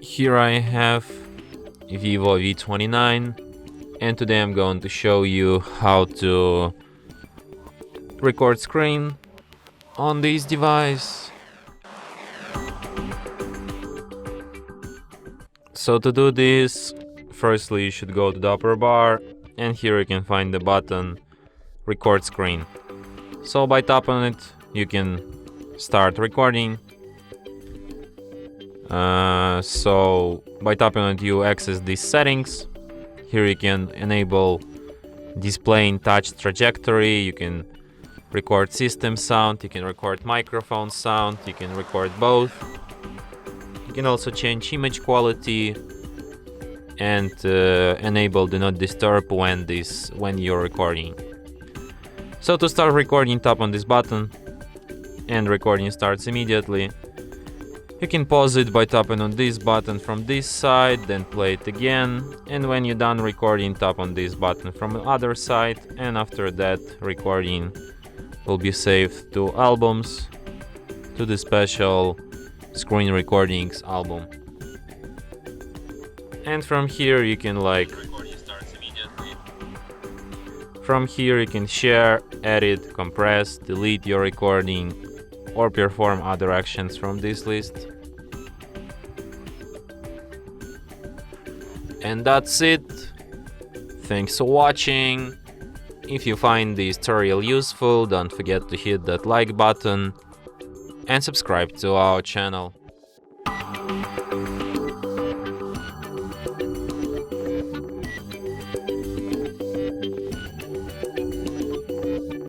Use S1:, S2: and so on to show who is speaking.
S1: Here I have VIVO V29, and today I'm going to show you how to record screen on this device. So to do this, firstly you should go to the upper bar, and here you can find the button record screen. So by tapping on it you can start recording. So by tapping on it you access these settings. Here you can enable displaying touch trajectory, you can record system sound, you can record microphone sound, you can record both. You can also change image quality and enable do not disturb when you're recording. So to start recording, tap on this button and recording starts immediately. You can pause it by tapping on this button from this side, then play it again, and when you're done recording, tap on this button from the other side, and after that recording will be saved to albums, to the special screen recordings album. And from here you can recording starts immediately. From here you can share, edit, compress, delete your recording, or perform other actions from this list. And that's it. Thanks for watching. If you find this tutorial useful, don't forget to hit that like button and subscribe to our channel.